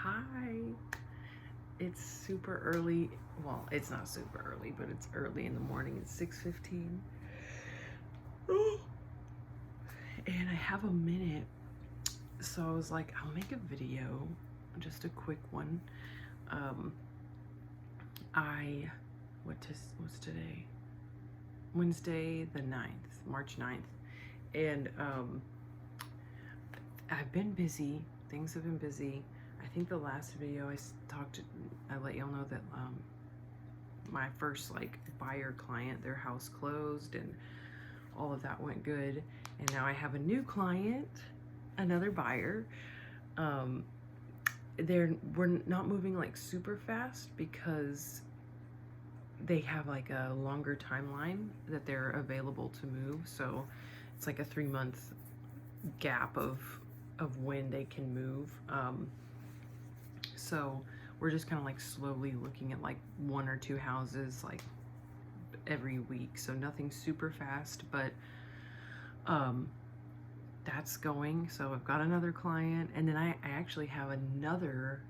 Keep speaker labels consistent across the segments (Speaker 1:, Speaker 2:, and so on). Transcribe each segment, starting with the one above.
Speaker 1: Hi. It's super early. Well, it's not super early, but it's early in the morning. It's 6:15. And I have a minute. So I was like, I'll make a video, just a quick one. What's today? Wednesday the 9th, March 9th. And I've been busy. Things have been busy. I think the last video I let y'all know that my first buyer client, their house closed and all of that went good. And now I have a new client, another buyer. We're not moving super fast because they have a longer timeline that they're available to move. So it's like a 3-month gap of when they can move. So we're just kind of slowly looking at 1 or 2 houses every week. So nothing super fast, but that's going. So I've got another client, and then I actually have another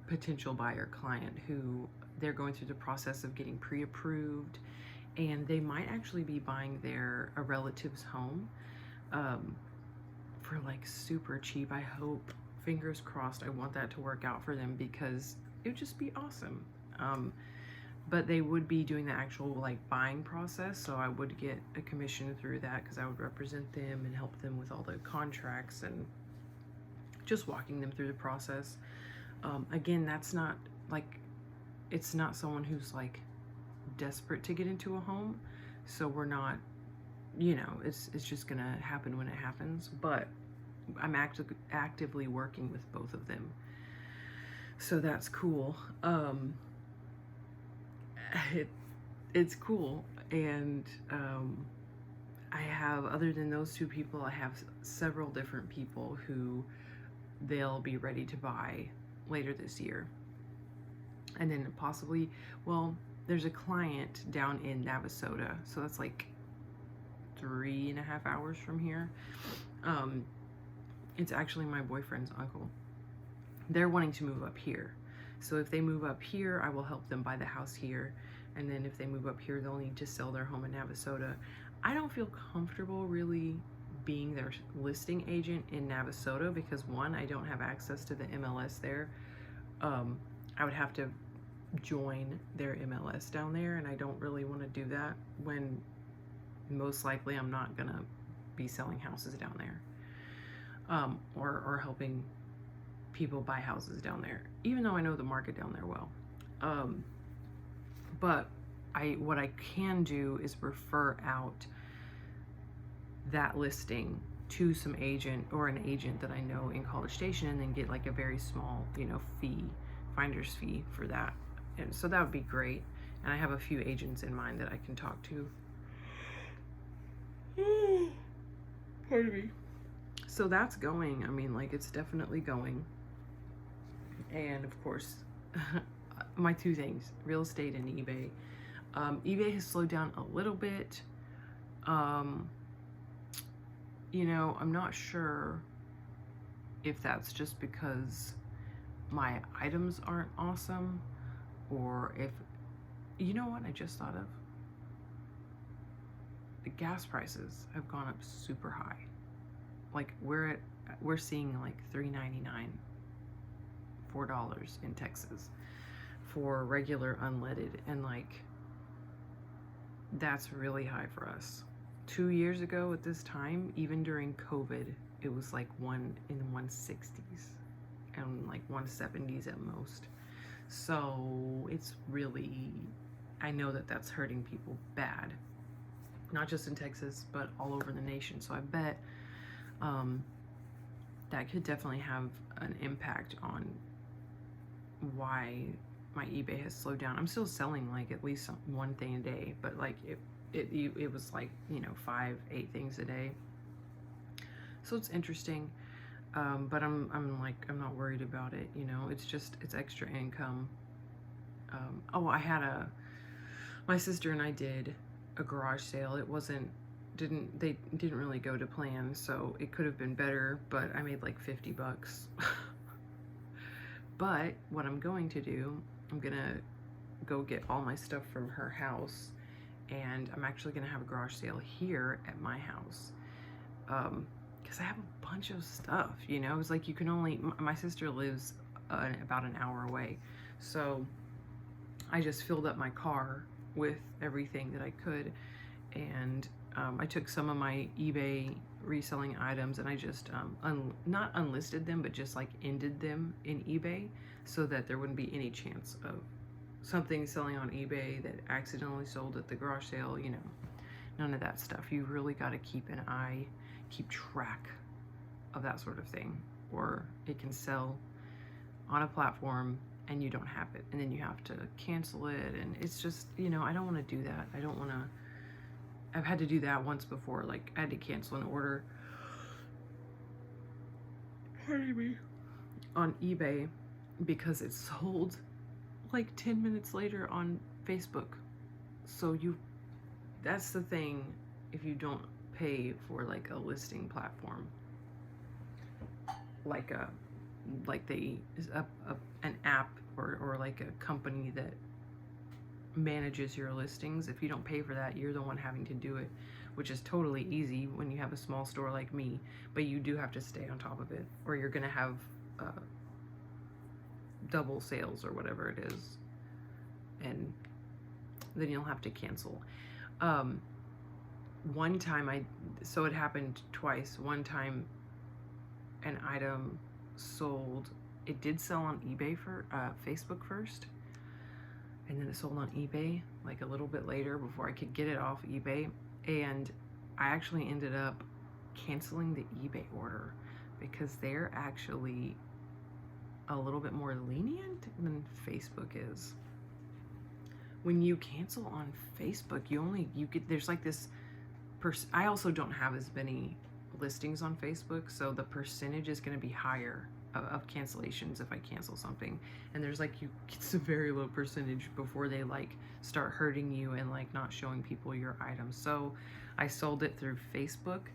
Speaker 1: potential buyer client who they're going through the process of getting pre-approved, and they might actually be buying a relative's home for super cheap. I hope, fingers crossed, I want that to work out for them because it would just be awesome. But they would be doing the actual buying process, so I would get a commission through that because I would represent them and help them with all the contracts and just walking them through the process. Again, that's not it's not someone who's desperate to get into a home, so we're not, it's just gonna happen when it happens. But I'm actively working with both of them, so that's cool. It's cool. And I have, other than those 2 people, I have several different people who they'll be ready to buy later this year. And then possibly, well, there's a client down in Navasota, so that's 3.5 hours from here. It's actually my boyfriend's uncle. They're wanting to move up here. So if they move up here, I will help them buy the house here. And then if they move up here, they'll need to sell their home in Navasota. I don't feel comfortable really being their listing agent in Navasota because, 1, I don't have access to the MLS there. I would have to join their MLS down there, and I don't really want to do that when most likely I'm not gonna be selling houses down there, or helping people buy houses down there, even though I know the market down there well. But what I can do is refer out that listing to some agent or an agent that I know in College Station, and then get a very small, fee, finder's fee for that. And so that would be great. And I have a few agents in mind that I can talk to. Pardon me. So that's going. I mean, it's definitely going. And of course, my 2 things, real estate and eBay. eBay has slowed down a little bit. I'm not sure if that's just because my items aren't awesome, or if, you know what I just thought of? The gas prices have gone up super high. We're seeing $3.99, $4 in Texas for regular unleaded, and that's really high for us. 2 years ago at this time, even during COVID, it was one in the 160s and 170s at most. So it's really, I know that that's hurting people bad, not just in Texas, but all over the nation. So I bet that could definitely have an impact on why my eBay has slowed down. I'm still selling at least 1 thing a day, but it was 5, 8 things a day. So it's interesting. But I'm not worried about it, it's extra income. I had my sister and I did a garage sale. They didn't really go to plan, so it could have been better, but I made $50. But what I'm going to do, I'm gonna go get all my stuff from her house, and I'm actually gonna have a garage sale here at my house. Because I have a bunch of stuff, you know. It's like you can only, my sister lives about an hour away, so I just filled up my car with everything that I could, and I took some of my eBay reselling items and I just not unlisted them, but just like ended them in eBay so that there wouldn't be any chance of something selling on eBay that accidentally sold at the garage sale, you know. None of that stuff. You really got to keep an eye, keep track of that sort of thing, or it can sell on a platform and you don't have it, and then you have to cancel it, and it's just, you know, I don't want to do that. I don't want to. I've had to do that once before. Like, I had to cancel an order, pardon me, on eBay because it sold like 10 minutes later on Facebook. So that's the thing, if you don't pay for like a listing platform, like an app or like a company that manages your listings. If you don't pay for that, you're the one having to do it, which is totally easy when you have a small store like me, but you do have to stay on top of it, or you're gonna have double sales or whatever it is, and then you'll have to cancel. One time so it happened twice. One time an item sold, it did sell on eBay for Facebook first, and then it sold on eBay like a little bit later before I could get it off eBay, and I actually ended up canceling the eBay order because they're actually a little bit more lenient than Facebook is. When you cancel on Facebook, you get, there's like this I also don't have as many listings on Facebook, so the percentage is going to be higher of cancellations if I cancel something, and there's like, it's a very low percentage before they like start hurting you and like not showing people your items. So I sold it through Facebook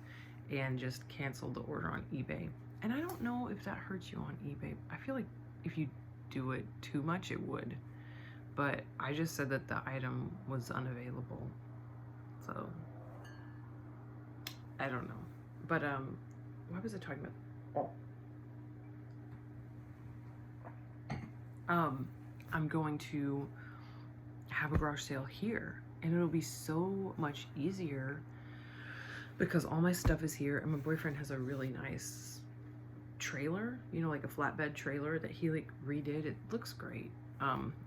Speaker 1: and just canceled the order on eBay, and I don't know if that hurts you on eBay. I feel like if you do it too much it would, but I just said that the item was unavailable, so I don't know. But what was I talking about? I'm going to have a garage sale here, and it'll be so much easier because all my stuff is here, and my boyfriend has a really nice trailer, you know, like a flatbed trailer that he like redid. It looks great.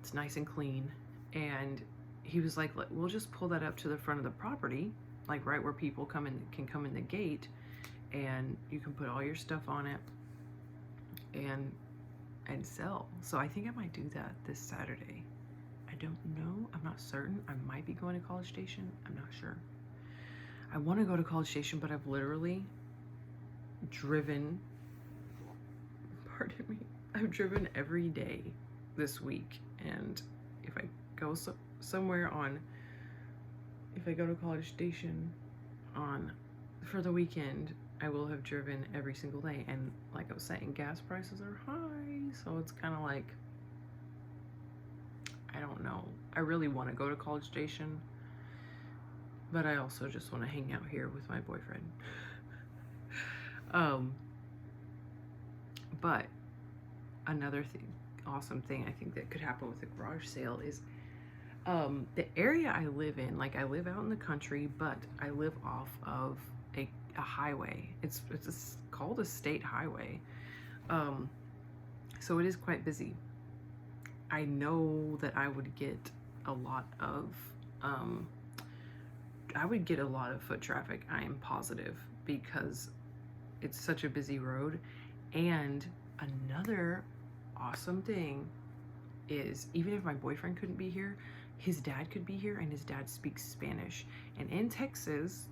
Speaker 1: It's nice and clean, and he was like, we'll just pull that up to the front of the property, like right where people can come in the gate, and you can put all your stuff on it and sell. So I think I might do that this Saturday. I don't know. I'm not certain. I might be going to College Station. I'm not sure. I want to go to College Station, but I've literally driven, pardon me, I've driven every day this week, and if I go somewhere on, if I go to College Station for the weekend, I will have driven every single day, and like I was saying, gas prices are high, so it's kind of like, I don't know. I really want to go to College Station, but I also just want to hang out here with my boyfriend. But another awesome thing I think that could happen with a garage sale is the area I live in. Like, I live out in the country, but I live off of a highway. It's called a state highway, so it is quite busy. I know that I would get a lot of foot traffic. I am positive, because it's such a busy road. And another awesome thing is, even if my boyfriend couldn't be here, his dad could be here, and his dad speaks Spanish. And in Texas,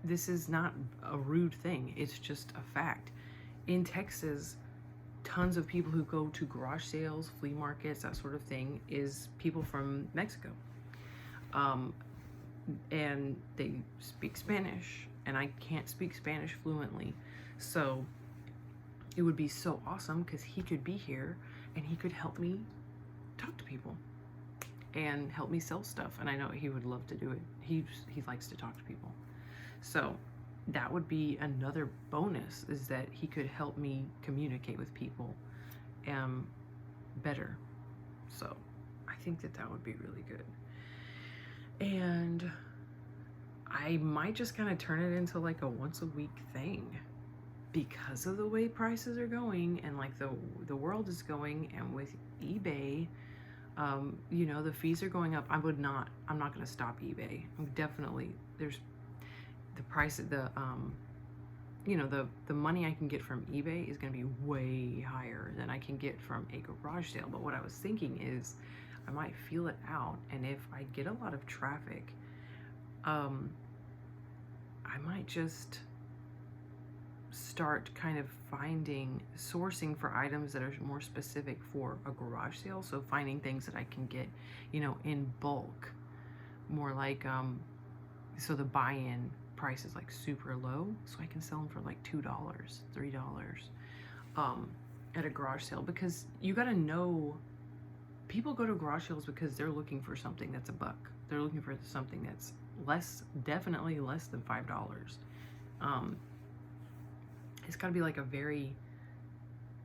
Speaker 1: this is not a rude thing, it's just a fact. In Texas, tons of people who go to garage sales, flea markets, that sort of thing, is people from Mexico. And they speak Spanish, and I can't speak Spanish fluently. So it would be so awesome because he could be here and he could help me talk to people and help me sell stuff. And I know he would love to do it. He likes to talk to people. So that would be another bonus, is that he could help me communicate with people better. So I think that that would be really good. And I might just kind of turn it into like a once a week thing, because of the way prices are going and like the world is going, and with eBay, you know, the fees are going up. I'm not going to stop eBay. There's the price of you know, the money I can get from eBay is going to be way higher than I can get from a garage sale. But what I was thinking is I might feel it out, and if I get a lot of traffic, I might just start kind of sourcing for items that are more specific for a garage sale. So finding things that I can get, you know, in bulk, more like, so the buy-in price is like super low, so I can sell them for like $2, $3, at a garage sale. Because you got to know, people go to garage sales because they're looking for something that's a buck. They're looking for something that's definitely less than $5. It's got to be like a very,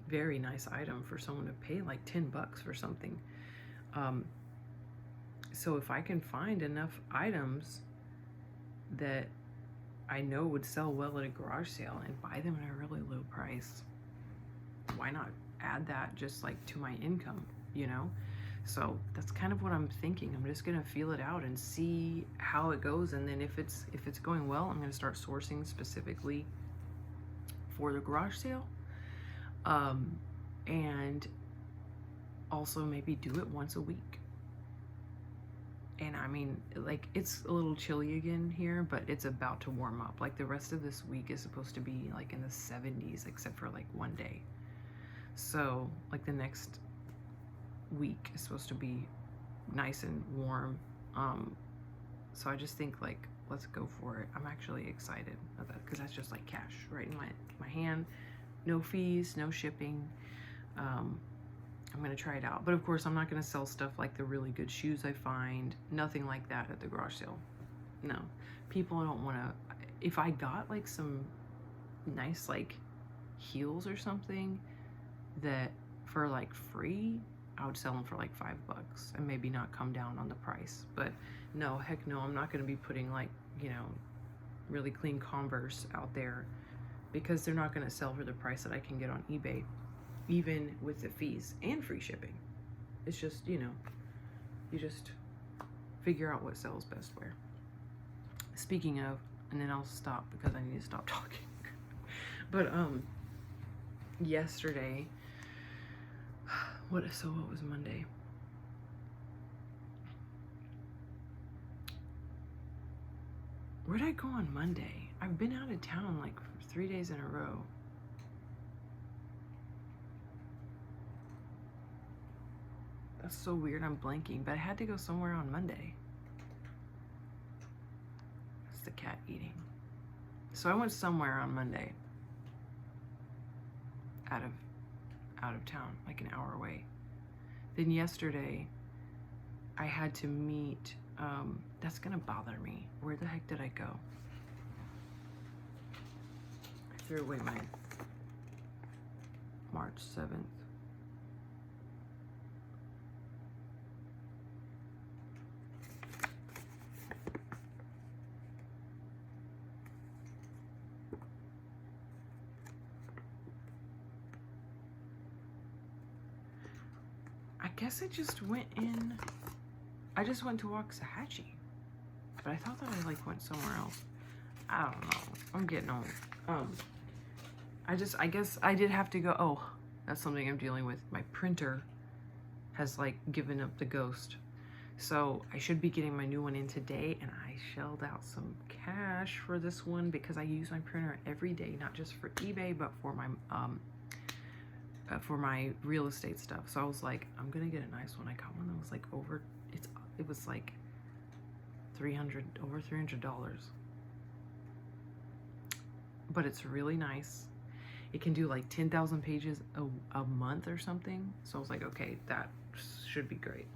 Speaker 1: very nice item for someone to pay like $10 for something. So if I can find enough items that I know would sell well at a garage sale and buy them at a really low price, why not add that just like to my income, you know? So that's kind of what I'm thinking. I'm just gonna feel it out and see how it goes, and then if it's going well, I'm gonna start sourcing specifically for the garage sale, and also maybe do it once a week. And I mean, like, it's a little chilly again here, but it's about to warm up. Like, the rest of this week is supposed to be like in the 70s, except for like one day. So like the next week is supposed to be nice and warm. So I just think, like, let's go for it. I'm actually excited about that, because that's just like cash right in my hand. No fees, no shipping. I'm gonna try it out. But of course, I'm not gonna sell stuff like the really good shoes I find. Nothing like that at the garage sale. No. People don't wanna, if I got like some nice like heels or something that for like free, I would sell them for like $5 and maybe not come down on the price. But no, heck no, I'm not gonna be putting like, you know, really clean Converse out there, because they're not gonna sell for the price that I can get on eBay, even with the fees and free shipping. It's just, you know, you just figure out what sells best where. Speaking of, and then I'll stop because I need to stop talking. But yesterday, what was Monday? Where'd I go on Monday? I've been out of town like 3 days in a row. That's so weird, I'm blanking, but I had to go somewhere on Monday. That's the cat eating. So I went somewhere on Monday, out of town, like an hour away. Then yesterday, I had to meet, that's gonna bother me. Where the heck did I go? I threw away my March 7th. I guess I just went in, I just went to Waxahachie, but I thought that I like went somewhere else. I don't know, I'm getting old. I guess I did have to go. Oh, that's something I'm dealing with. My printer has like given up the ghost. So I should be getting my new one in today, and I shelled out some cash for this one because I use my printer every day, not just for eBay, but for my real estate stuff. So I was like, I'm gonna get a nice one. I got one that was like it was like over $300. But it's really nice. it can do like 10,000 pages a month or something. So I was like, okay, that should be great.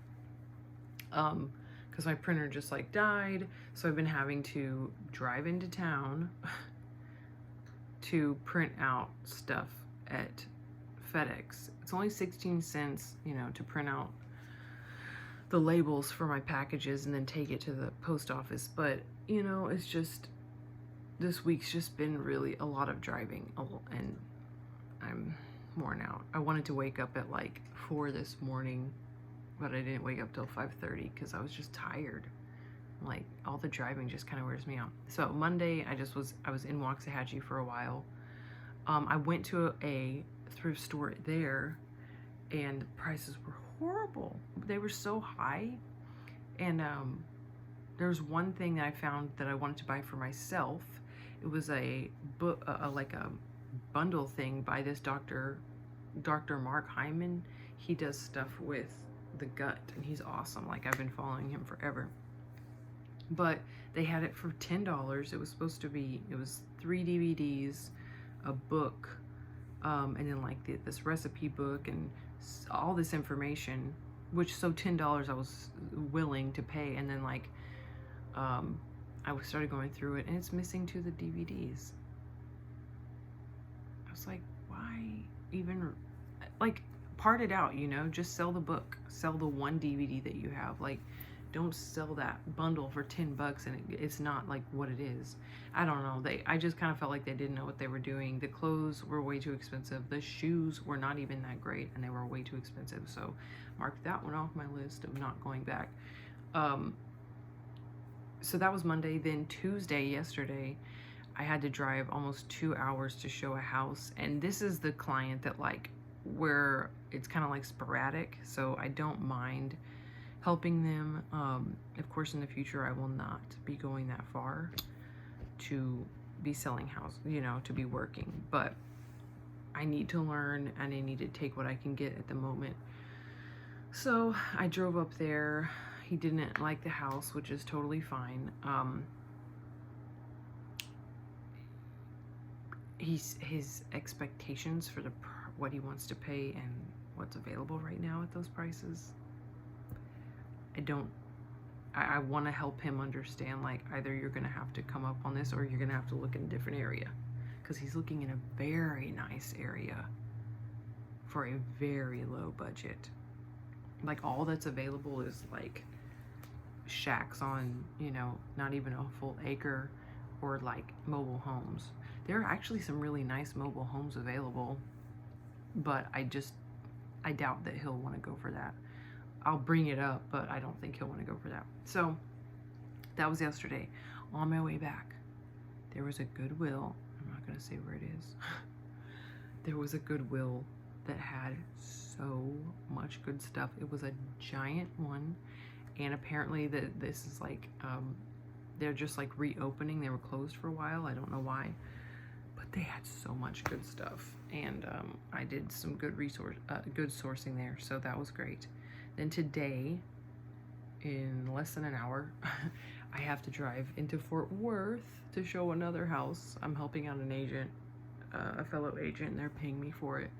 Speaker 1: Because my printer just like died, so I've been having to drive into town to print out stuff at FedEx. It's only 16 cents, you know, to print out the labels for my packages and then take it to the post office. But, you know, it's just, this week's just been really a lot of driving, and I'm worn out. I wanted to wake up at like 4 this morning, but I didn't wake up till 5:30 because I was just tired. Like, all the driving just kind of wears me out. So Monday, I was in Waxahachie for a while. I went to a thrift store there, and the prices were horrible. They were so high. And there's one thing that I found that I wanted to buy for myself. It was a book, like a bundle thing by this Dr. Mark Hyman. He does stuff with the gut, and he's awesome. Like, I've been following him forever. But they had it for $10. It was supposed to be, it was 3 DVDs, a book, and then like this recipe book and all this information, which, so $10 I was willing to pay. And then like, I started going through it, and it's missing 2 of the DVDs. I was like, why even, like, part it out, you know, just sell the book, sell the 1 DVD that you have. Like, don't sell that bundle for $10 and it's not like what it is. I don't know. I just kind of felt like they didn't know what they were doing. The clothes were way too expensive. The shoes were not even that great, and they were way too expensive. So mark that one off my list of not going back. So that was Monday. Then Tuesday, yesterday, I had to drive almost 2 hours to show a house. And this is the client that, like, where it's kind of like sporadic. So I don't mind helping them. Of course, in the future, I will not be going that far to be selling house, you know, to be working. But I need to learn, and I need to take what I can get at the moment. So I drove up there. He didn't like the house, which is totally fine. His expectations for what he wants to pay and what's available right now at those prices, I want to help him understand, like, either you're going to have to come up on this or you're going to have to look in a different area, because he's looking in a very nice area for a very low budget. Like, all that's available is like shacks on, you know, not even a full acre, or like mobile homes. There are actually some really nice mobile homes available, but I doubt that he'll want to go for that. I'll bring it up, but I don't think he'll want to go for that. So that was yesterday. On my way back, there was a Goodwill. I'm not going to say where it is. There was a Goodwill that had so much good stuff. It was a giant one, and apparently this is like, they're just like reopening. They were closed for a while. I don't know why, but they had so much good stuff, and I did some good sourcing there, so that was great. Then today, in less than an hour, I have to drive into Fort Worth to show another house. I'm helping out an agent, a fellow agent, and they're paying me for it.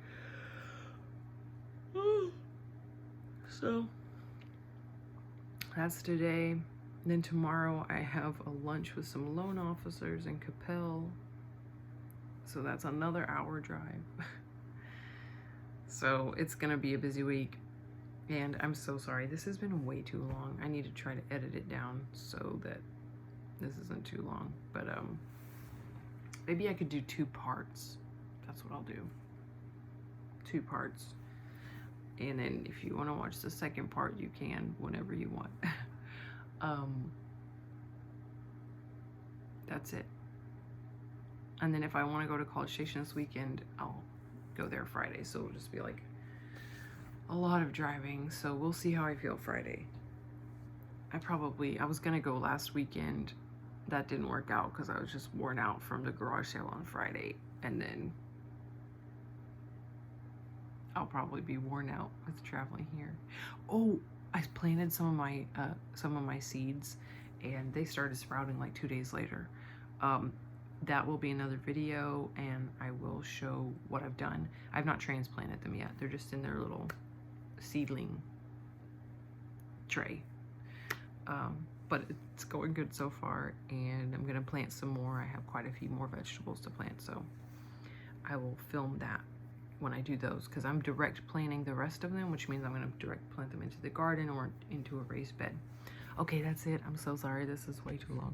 Speaker 1: So that's today. Then tomorrow I have a lunch with some loan officers in Capel. So that's another hour drive. So it's gonna be a busy week. And I'm so sorry, this has been way too long. I need to try to edit it down so that this isn't too long. But maybe I could do 2 parts. That's what I'll do. 2 parts. And then if you want to watch the second part, you can whenever you want. That's it. And then if I want to go to College Station this weekend, I'll go there Friday. So it'll just be like a lot of driving. So we'll see how I feel Friday. I was going to go last weekend. That didn't work out because I was just worn out from the garage sale on Friday. And then I'll probably be worn out with traveling here. Oh, I planted some of my seeds, and they started sprouting like 2 days later. that will be another video, and I will show what I've done. I've not transplanted them yet. They're just in their little seedling tray. But it's going good so far, and I'm gonna plant some more. I have quite a few more vegetables to plant, so I will film that when I do those, because I'm direct planting the rest of them, which means I'm gonna direct plant them into the garden or into a raised bed. Okay, that's it. I'm so sorry. This is way too long.